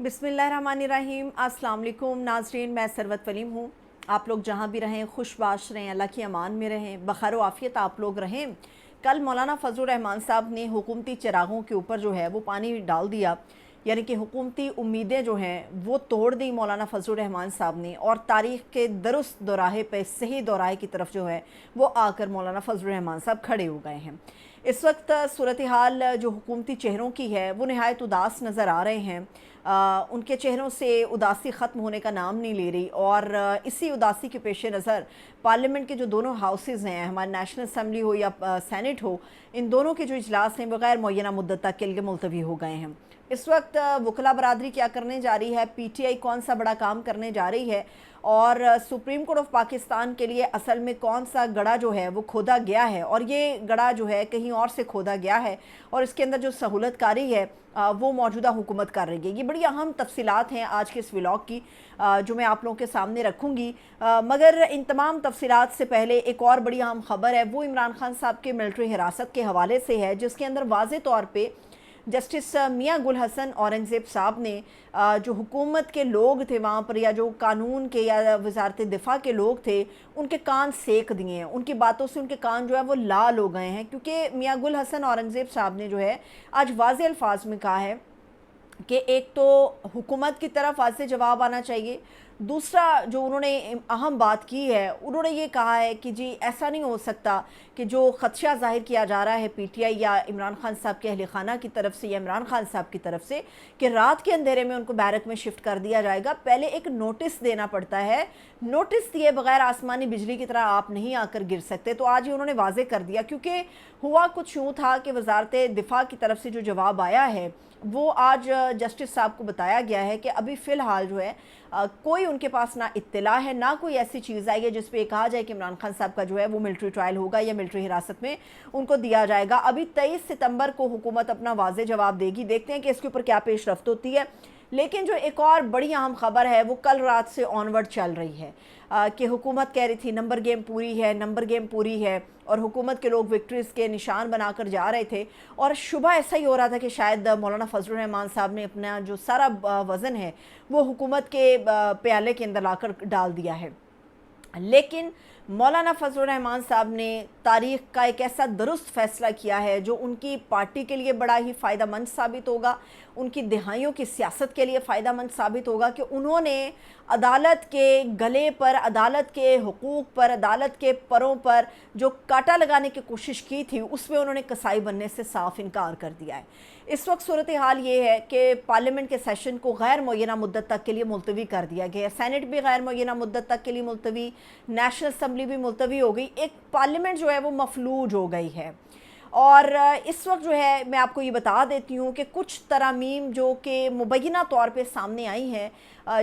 बिस्मिल्लाहिर्रहमानिर्रहीम। अस्सलाम वालेकुम नाज़रीन, मैं सरवत वलीम हूँ। आप लोग जहाँ भी रहें खुशबाश रहें, अल्लाह की अमान में रहें, बखैर आफ़ियत आप लोग रहें। कल मौलाना फजलुर रहमान साहब ने हुकूमती चिरागों के ऊपर जो है वो पानी डाल दिया, यानी कि हुकूमती उम्मीदें जो हैं वो तोड़ दी मौलाना फजलुर रहमान साहब ने, और तारीख़ के दुरुस्त दोराहे पे सही दोराहे की तरफ जो है वो आकर मौलाना फजलुर रहमान साहब खड़े हो गए हैं। इस वक्त सूरत हाल जो हुकूमती चेहरों की है वो नहायत उदास नज़र आ रहे हैं। उनके चेहरों से उदासी ख़त्म होने का नाम नहीं ले रही, और इसी उदासी के पेश नज़र पार्लियामेंट के जो दोनों हाउसेज़ हैं, हमारे नेशनल असम्बली हो या सेनेट हो, इन दोनों के जो इजलास हैं बग़ैर मुअय्यना मुद्दत तक के लिए मुलतवी हो गए हैं। इस वक्त वकला बरादरी क्या करने जा रही है, पीटीआई कौन सा बड़ा काम करने जा रही है, और सुप्रीम कोर्ट ऑफ पाकिस्तान के लिए असल में कौन सा गड़ा जो है वो खोदा गया है, और ये गड़ा जो है कहीं और से खोदा गया है, और इसके अंदर जो सहूलतकारी है वो मौजूदा हुकूमत कर रही है। ये बड़ी अहम तफसीलात हैं आज के इस व्लॉग की जो मैं आप लोगों के सामने रखूँगी। मगर इन तमाम तफसीलात से पहले एक और बड़ी अहम ख़बर है, वो इमरान खान साहब के मिलिट्री हिरासत के हवाले से है, जिसके अंदर वाज़े तौर पर जस्टिस मियां गुल हसन औरंगज़ेब साहब ने जो हुकूमत के लोग थे वहाँ पर, या जो कानून के या वजारत दिफा के लोग थे, उनके कान सेक दिए हैं। उनकी बातों से उनके कान जो है वो लाल हो गए हैं, क्योंकि मियां गुल हसन औरंगज़ेब साहब ने जो है आज वाज़े अल्फाज में कहा है कि एक तो हुकूमत की तरफ वाज़े जवाब आना चाहिए, दूसरा जो उन्होंने अहम बात की है, उन्होंने ये कहा है कि जी ऐसा नहीं हो सकता कि जो ख़दशा ज़ाहिर किया जा रहा है पीटीआई या इमरान खान साहब के अहल खाना की तरफ से या इमरान खान साहब की तरफ से कि रात के अंधेरे में उनको बैरक में शिफ्ट कर दिया जाएगा। पहले एक नोटिस देना पड़ता है, नोटिस दिए बगैर आसमानी बिजली की तरह आप नहीं आकर गिर सकते। तो आज ही उन्होंने वाज़े कर दिया, क्योंकि हुआ कुछ यूँ था कि वजारत दिफा की तरफ से जो जवाब आया है वो आज जस्टिस साहब को बताया गया है कि अभी फ़िलहाल जो है कोई उनके पास ना इत्तला है, ना कोई ऐसी चीज़ आई है जिस पे कहा जाए कि इमरान खान साहब का जो है वो मिलिट्री ट्रायल होगा या मिलिट्री हिरासत में उनको दिया जाएगा। अभी 23 सितंबर को हुकूमत अपना वाज़े जवाब देगी, देखते हैं कि इसके ऊपर क्या पेश रफ्त होती है। लेकिन जो एक और बड़ी अहम ख़बर है वो कल रात से ऑनवर्ड चल रही है कि हुकूमत कह रही थी नंबर गेम पूरी है, नंबर गेम पूरी है, और हुकूमत के लोग विक्ट्रीज़ के निशान बनाकर जा रहे थे, और शुबह ऐसा ही हो रहा था कि शायद मौलाना फजलुर रहमान साहब ने अपना जो सारा वज़न है वो हुकूमत के प्याले के अंदर लाकर डाल दिया है। लेकिन मौलाना फजलुर रहमान साहब ने तारीख़ का एक ऐसा दुरुस्त फ़ैसला किया है जो उनकी पार्टी के लिए बड़ा ही फ़ायदा मंद साबित होगा, उनकी दिहाइयों की सियासत के लिए फ़ायदा मंद साबित होगा, कि उन्होंने अदालत के गले पर, अदालत के हुकूक़ पर, अदालत के परों पर जो कांटा लगाने की कोशिश की थी उसमें उन्होंने कसाई बनने से साफ इनकार कर दिया है। इस वक्त सूरत हाल ये है कि पार्लियामेंट के सेशन को गैर मुअय्यना मुद्दत तक के लिए मुलतवी कर दिया गया है, सेनेट भी गैर मुअय्यना मुद्दत तक के लिए मुलतवी, नेशनल असम्बली भी मुलतवी हो गई, एक पार्लियामेंट जो है वो मफलूज हो गई है। और इस वक्त जो है मैं आपको ये बता देती हूँ कि कुछ तरामीम जो कि मुबैना तौर पे सामने आई हैं,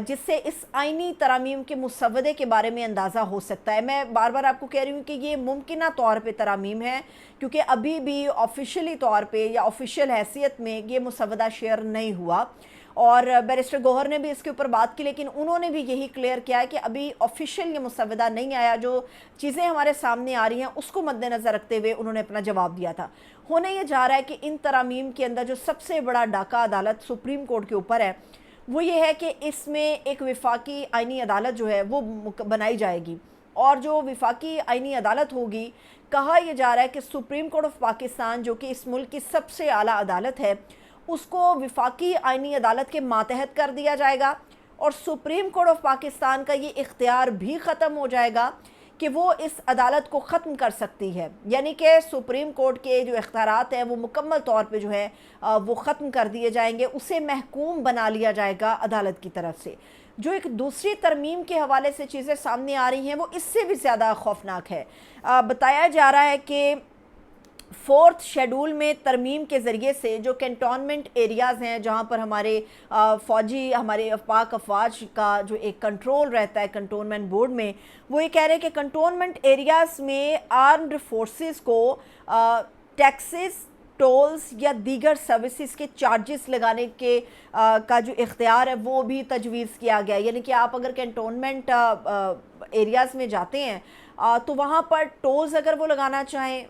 जिससे इस आइनी तरामीम के मुसव्वदे के बारे में अंदाज़ा हो सकता है। मैं बार बार आपको कह रही हूँ कि ये मुमकिना तौर पे तरामीम है, क्योंकि अभी भी ऑफिशियली तौर पे या ऑफिशियल हैसियत में ये मुसव्वदा शेयर नहीं हुआ, और बैरिस्टर गौहर ने भी इसके ऊपर बात की, लेकिन उन्होंने भी यही क्लियर किया है कि अभी ऑफिशियल ये मुसव्वदा नहीं आया। जो चीज़ें हमारे सामने आ रही हैं उसको मद्देनज़र रखते हुए उन्होंने अपना जवाब दिया था। होने ये जा रहा है कि इन तरामीम के अंदर जो सबसे बड़ा डाका अदालत सुप्रीम कोर्ट के ऊपर है वो ये है कि इसमें एक विफाकी आइनी अदालत जो है वो बनाई जाएगी, और जो विफाकी आइनी अदालत होगी, कहा यह जा रहा है कि सुप्रीम कोर्ट ऑफ पाकिस्तान जो कि इस मुल्क की सबसे आला अदालत है उसको विफाकी आइनी अदालत के मातहत कर दिया जाएगा, और सुप्रीम कोर्ट ऑफ पाकिस्तान का ये इख्तियार भी ख़त्म हो जाएगा कि वो इस अदालत को ख़त्म कर सकती है। यानी कि सुप्रीम कोर्ट के जो इख्तियारात हैं वो मुकम्मल तौर पे जो है वो ख़त्म कर दिए जाएंगे, उसे महकूम बना लिया जाएगा अदालत की तरफ से। जो एक दूसरी तरमीम के हवाले से चीज़ें सामने आ रही हैं वो इससे भी ज़्यादा खौफनाक है। बताया जा रहा है कि 4th शेड्यूल में तरमीम के ज़रिए से जो कैंटोनमेंट एरियाज़ हैं जहाँ पर हमारे फ़ौजी, हमारे पाक अफवाज का जो एक कंट्रोल रहता है कंटोनमेंट बोर्ड में, वो ये कह रहे हैं कि कंटोनमेंट एरियाज़ में आर्म्ड फोर्सेस को टैक्सेस, टोल्स या दीगर सर्विसेज के चार्जेस लगाने के का जो इख्तियार है वो भी तजवीज़ किया गया है। यानी कि आप अगर कैंटोनमेंट एरियाज़ में जाते हैं तो वहाँ पर टोल्स अगर वो लगाना चाहें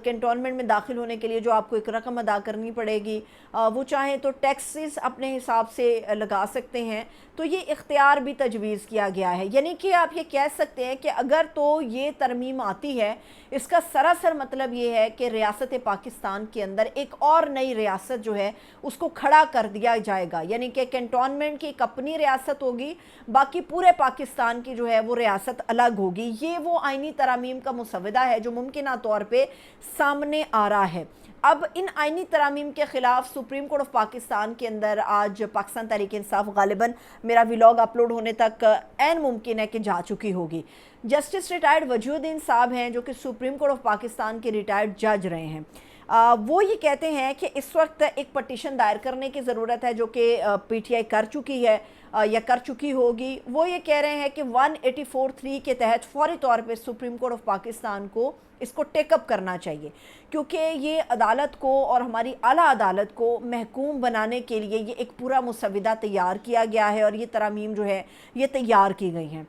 कैंटोनमेंट में दाखिल होने के लिए जो आपको एक रकम अदा करनी पड़ेगी, वो चाहें तो टैक्सेस अपने हिसाब से लगा सकते हैं। तो ये इख्तियार भी तजवीज़ किया गया है, यानी कि आप ये कह सकते हैं कि अगर तो ये तरमीम आती है, इसका सरासर मतलब ये है कि रियासत पाकिस्तान के अंदर एक और नई रियासत जो है उसको खड़ा कर दिया जाएगा, यानी कि कैंटोनमेंट की एक अपनी रियासत होगी, बाकी पूरे पाकिस्तान की जो है वो रियासत अलग होगी। ये वो आइनी तरामीम का मुसव्वदा है जो मुमकिना तौर पे सामने आ रहा है। अब इन आइनी तरामीम के ख़िलाफ़ सुप्रीम कोर्ट ऑफ पाकिस्तान के अंदर आज पाकिस्तान तहरीक इंसाफ गालिबन मेरा व्लॉग अपलोड होने तक ऐन मुमकिन है कि जा चुकी होगी। जस्टिस रिटायर्ड वजूद्दीन साहब हैं जो कि सुप्रीम कोर्ट ऑफ पाकिस्तान के रिटायर्ड जज रहे हैं। वो ये कहते हैं कि इस वक्त एक पटिशन दायर करने की ज़रूरत है जो कि पीटीआई कर चुकी है या कर चुकी होगी। वो ये कह रहे हैं कि 184(3) के तहत फौरी तौर पे सुप्रीम कोर्ट ऑफ पाकिस्तान को इसको टेकअप करना चाहिए, क्योंकि ये अदालत को और हमारी आला अदालत को महकूम बनाने के लिए ये एक पूरा मुसव्वदा तैयार किया गया है और ये तरामीम जो है ये तैयार की गई हैं।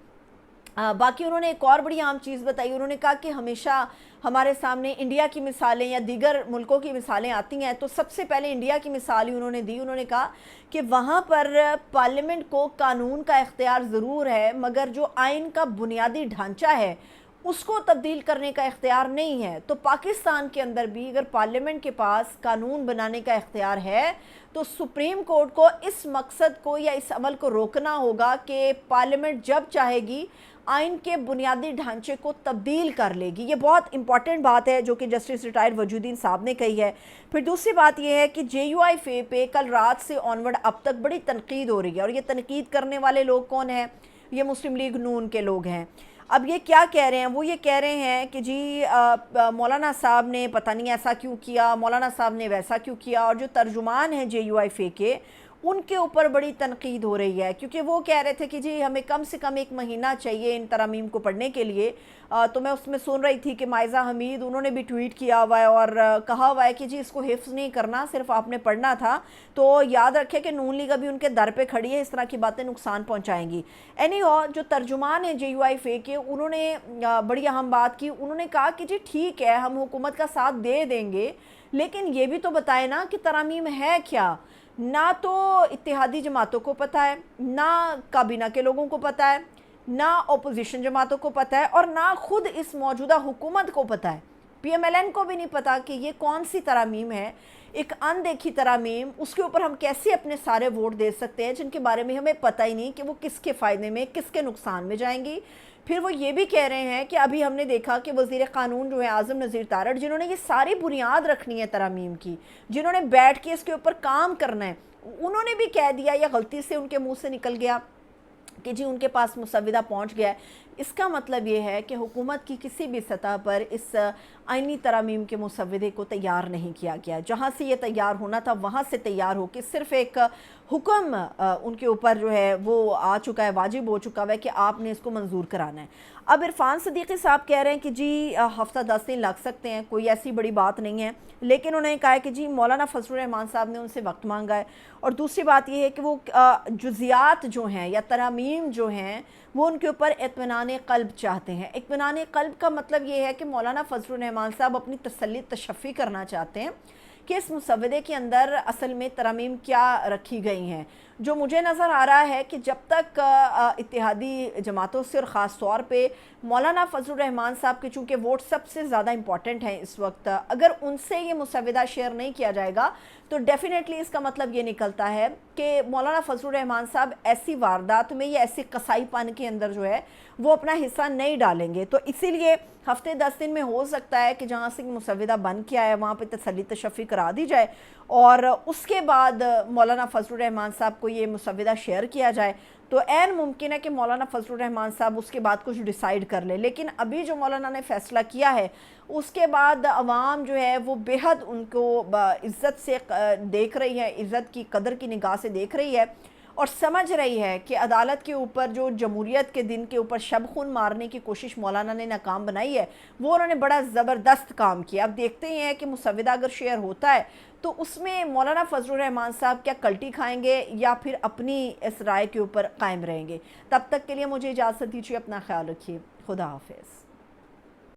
बाकी उन्होंने एक और बड़ी अहम चीज़ बताई। उन्होंने कहा कि हमेशा हमारे सामने इंडिया की मिसालें या दीगर मुल्कों की मिसालें आती हैं, तो सबसे पहले इंडिया की मिसाल ही उन्होंने दी। उन्होंने कहा कि वहाँ पर पार्लियामेंट को कानून का इख्तियार ज़रूर है, मगर जो आइन का बुनियादी ढांचा है उसको तब्दील करने का इख्तियार नहीं है। तो पाकिस्तान के अंदर भी अगर पार्लियामेंट के पास कानून बनाने का इख्तियार है तो सुप्रीम कोर्ट को इस मकसद को या इस अमल को रोकना होगा कि पार्लियामेंट जब चाहेगी आइन के बुनियादी ढांचे को तब्दील कर लेगी। ये बहुत इंपॉर्टेंट बात है जो कि जस्टिस रिटायर्ड वजूद्दीन साहब ने कही है। फिर दूसरी बात यह है कि JUIFA पे कल रात से ऑनवर्ड अब तक बड़ी तनकीद हो रही है, और ये तनकीद करने वाले लोग कौन हैं? ये मुस्लिम लीग नून के लोग हैं। अब ये क्या कह रहे हैं? वो ये कह रहे हैं कि जी मौलाना साहब ने पता नहीं ऐसा क्यों किया, मौलाना साहब ने वैसा क्यों किया, और जो तर्जुमान हैं JUIFA के उनके ऊपर बड़ी तनकीद हो रही है, क्योंकि वो कह रहे थे कि जी हमें कम से कम 1 महीना चाहिए इन तरामीम को पढ़ने के लिए। तो मैं उसमें सुन रही थी कि माइज़ा हमीद उन्होंने भी ट्वीट किया हुआ है और कहा हुआ है कि जी इसको हिफ्ज़ नहीं करना, सिर्फ आपने पढ़ना था। तो याद रखें कि नून लीग अभी उनके दर पे खड़ी है, इस तरह की बातें नुकसान पहुंचाएंगी। एनीहो, जो तर्जुमान है JUIFA के, उन्होंने बड़ी अहम बात की। उन्होंने कहा कि जी ठीक है, हम हुकूमत का साथ दे देंगे, लेकिन ये भी तो बताए ना कि तरामीम है क्या। ना तो इत्तेहादी जमातों को पता है, ना काबीना के लोगों को पता है, ना अपोजिशन जमातों को पता है, और ना खुद इस मौजूदा हुकूमत को पता है। PMLN को भी नहीं पता कि ये कौन सी तरामीम है, एक अनदेखी तरामीम, उसके ऊपर हम कैसे अपने सारे वोट दे सकते हैं जिनके बारे में हमें पता ही नहीं कि वो किसके फ़ायदे में किसके नुकसान में जाएंगी। फिर वो ये भी कह रहे हैं कि अभी हमने देखा कि वज़ीर क़ानून जो है आज़म नज़ीर तारड़, जिन्होंने ये सारी बुनियाद रखनी है तरामीम की, जिन्होंने बैठ के इसके ऊपर काम करना है, उन्होंने भी कह दिया या गलती से उनके मुंह से निकल गया कि जी उनके पास मुसव्वदा पहुंच गया है। इसका मतलब ये है कि हुकूमत की किसी भी सतह पर इस आइनी तरामीम के मुसव्वदे को तैयार नहीं किया गया। जहाँ से ये तैयार होना था वहाँ से तैयार हो कि सिर्फ़ एक हुक्म उनके ऊपर जो है वो आ चुका है, वाजिब हो चुका है कि आपने इसको मंजूर कराना है। अब इरफान सदीकी साहब कह रहे हैं कि जी हफ्ता 10 दिन लग सकते हैं, कोई ऐसी बड़ी बात नहीं है, लेकिन उन्होंने कहा है कि जी मौलाना फजलुर रहमान साहब ने उनसे वक्त मांगा है। और दूसरी बात यह है कि वो जुज़ियात जो हैं या तरामीम जो हैं वो उनके ऊपर इत्मीनान क़ल्ब चाहते हैं। इत्मीनान क़ल्ब का मतलब ये है कि मौलाना फजलुर रहमान साहब अपनी तसल्ली तशफ़ी करना चाहते हैं कि इस मुसव्वदे के अंदर असल में तरामीम क्या रखी गई हैं। जो मुझे नज़र आ रहा है कि जब तक इत्तेहादी जमातों से और ख़ास तौर पे मौलाना फजलुर रहमान साहब के चूँकि वोट सबसे ज़्यादा इंपॉर्टेंट हैं इस वक्त, अगर उनसे ये मुसव्वदा शेयर नहीं किया जाएगा तो डेफ़िनेटली इसका मतलब ये निकलता है कि मौलाना फजलुर रहमान साहब ऐसी वारदात में या ऐसे कसाईपन के अंदर जो है वो अपना हिस्सा नहीं डालेंगे। तो इसीलिए हफ्ते 10 दिन में हो सकता है कि जहाँ से मुसव्वदा बन के आया वहाँ पे तसल्ली तशफ़ी करा दी जाए और उसके बाद मौलाना फजलुर रहमान साहब को ये मुसव्वदा शेयर किया जाए। तो ऐन मुमकिन है कि मौलाना फजलुर रहमान साहब उसके बाद कुछ डिसाइड कर ले, लेकिन अभी जो मौलाना ने फ़ैसला किया है उसके बाद अवाम जो है वो बेहद उनको इज़्ज़त से देख रही है, इज़्ज़त की कदर की निगाह से देख रही है। اور سمجھ رہی ہے کہ عدالت کے اوپر جو جمہوریت کے دن کے اوپر شب خون مارنے کی کوشش مولانا نے ناکام بنائی ہے، وہ انہوں نے بڑا زبردست کام کیا۔ اب دیکھتے ہی ہیں کہ مسودہ اگر شیئر ہوتا ہے تو اس میں مولانا فضل الرحمان صاحب کیا کلٹی کھائیں گے یا پھر اپنی اس رائے کے اوپر قائم رہیں گے۔ تب تک کے لیے مجھے اجازت دیجیے، اپنا خیال رکھیے، خدا حافظ۔